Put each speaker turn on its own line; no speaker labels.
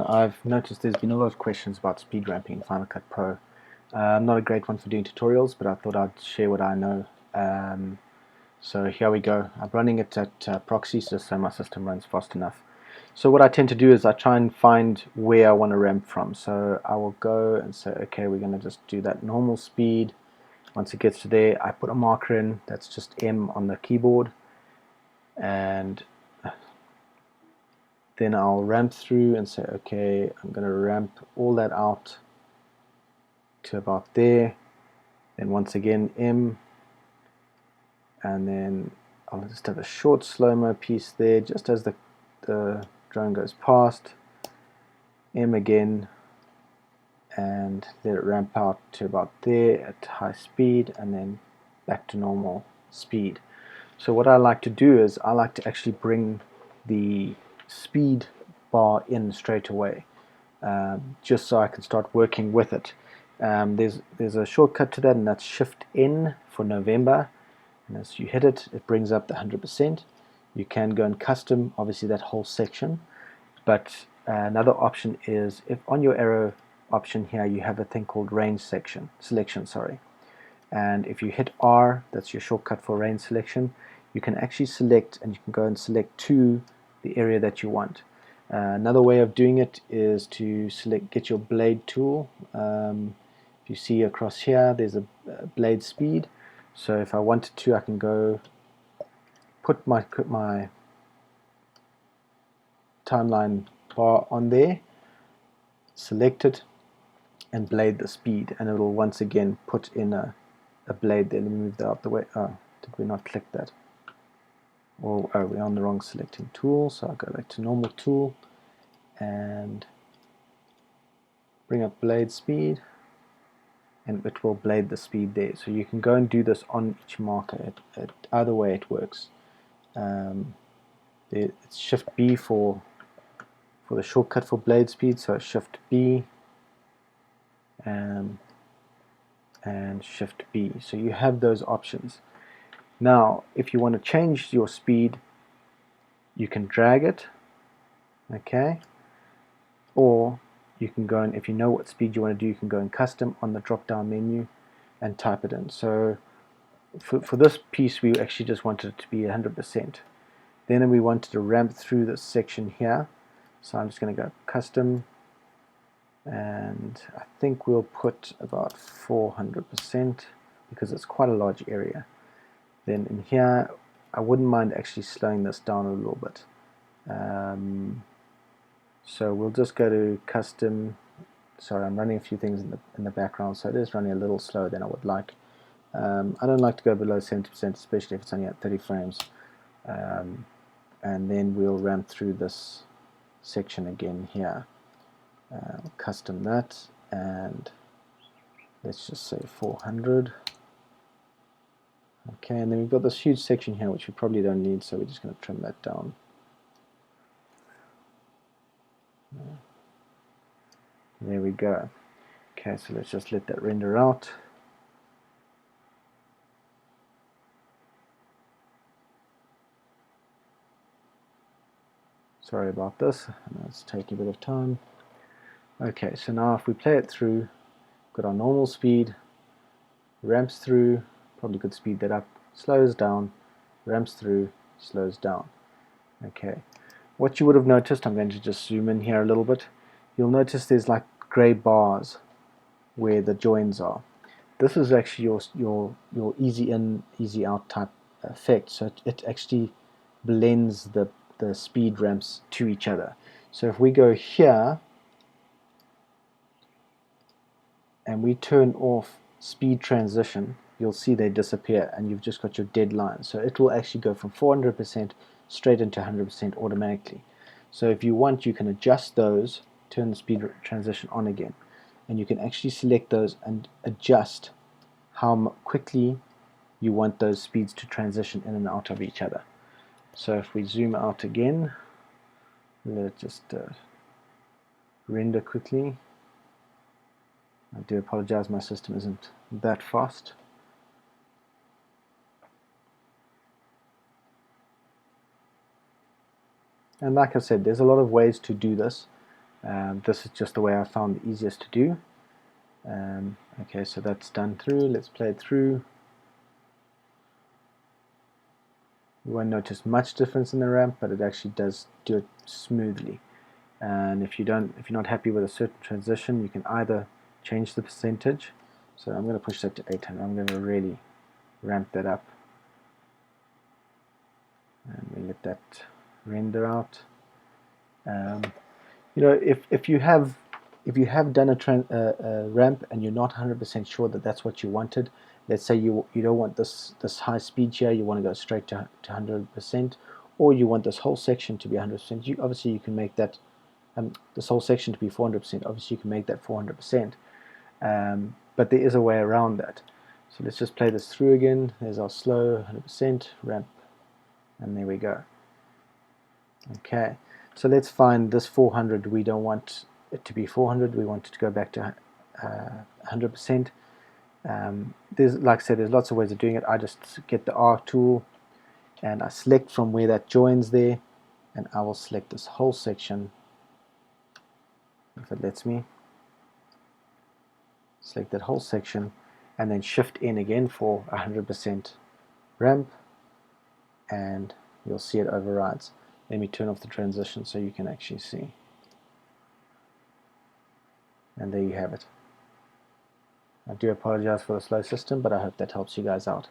I've noticed there's been a lot of questions about speed ramping in Final Cut Pro. I'm not a great one for doing tutorials, but I thought I'd share what I know. So here we go. I'm running it at proxy just so my system runs fast enough. So what I tend to do is I try and find where I want to ramp from. So I will go and say, okay, we're going to just do that normal speed. Once it gets to there, I put a marker in. That's just M on the keyboard. And then I'll ramp through and say, okay, I'm going to ramp all that out to about there. Then once again M, and then I'll just have a short slow-mo piece there just as the drone goes past. M again, and let it ramp out to about there at high speed, and then back to normal speed. So what I like to do is I like to actually bring the speed bar in straight away, just so I can start working with it. There's a shortcut to that, and that's Shift N for November, and as you hit it, it brings up the 100%. You can go and custom obviously that whole section, but another option is if on your arrow option here you have a thing called range selection, and if you hit R, that's your shortcut for range selection, you can actually select, and you can go and select to the area that you want. Another way of doing it is to get your blade tool. If you see across here, there's a blade speed. So if I wanted to, I can go put my timeline bar on there, select it, and blade the speed, and it will once again put in a blade there. Let me move that out the way. Oh, did we not click that? Oh, we're on the wrong selecting tool, so I'll go back to normal tool and bring up blade speed, and it will blade the speed there. So you can go and do this on each marker. Either way it works. It's Shift B for the shortcut for blade speed, so Shift B and Shift B. So you have those options. Now if you want to change your speed, you can drag it, okay, or you can go and, if you know what speed you want to do, you can go and custom on the drop down menu and type it in. So for this piece we actually just wanted it to be 100%. Then we wanted to ramp through this section here, so I'm just going to go custom, and I think we'll put about 400% because it's quite a large area. Then in here I wouldn't mind actually slowing this down a little bit. So we'll just go to custom. Sorry, I'm running a few things in the background, so it is running a little slower than I would like. I don't like to go below 70%, especially if it's only at 30 frames. And then we'll ramp through this section again here. Custom that, and let's just say 400. Okay, and then we've got this huge section here which we probably don't need, so we're just going to trim that down. There we go. Okay, so let's just let that render out. Sorry about this, I know it's taking a bit of time. Okay, so now if we play it through, got our normal speed, ramps through, probably could speed that up, slows down, ramps through, slows down. Okay, what you would have noticed, I'm going to just zoom in here a little bit, you'll notice there's like grey bars where the joins are. This is actually your easy in, easy out type effect, so it actually blends the speed ramps to each other. So if we go here and we turn off speed transition, you'll see they disappear and you've just got your dead line. So it will actually go from 400% straight into 100% automatically. So if you want, you can adjust those, turn the speed transition on again, and you can actually select those and adjust how quickly you want those speeds to transition in and out of each other. So if we zoom out again, let it just render quickly. I do apologize, my system isn't that fast. And like I said, there's a lot of ways to do this. This is just the way I found the easiest to do. Okay, so that's done through. Let's play it through. You won't notice much difference in the ramp, but it actually does do it smoothly. And if you're not happy with a certain transition, you can either change the percentage. So I'm going to push that to 800. I'm going to really ramp that up, and we let that render out. You know, if you have done a ramp and you're not 100% sure that that's what you wanted, let's say you don't want this high speed here, you want to go straight to 100%, or you want this whole section to be 100%. Obviously you can make that this whole section to be 400%. Obviously you can make that 400%, but there is a way around that. So let's just play this through again. There's our slow 100% ramp, and there we go. Okay, so let's find this 400. We don't want it to be 400. We want it to go back to 100%. There's, like I said, there's lots of ways of doing it. I just get the R tool and I select from where that joins there, and I will select this whole section if it lets me. Select that whole section and then shift in again for 100% ramp, and you'll see it overrides. Let me turn off the transition so you can actually see. And there you have it. I do apologize for the slow system, but I hope that helps you guys out.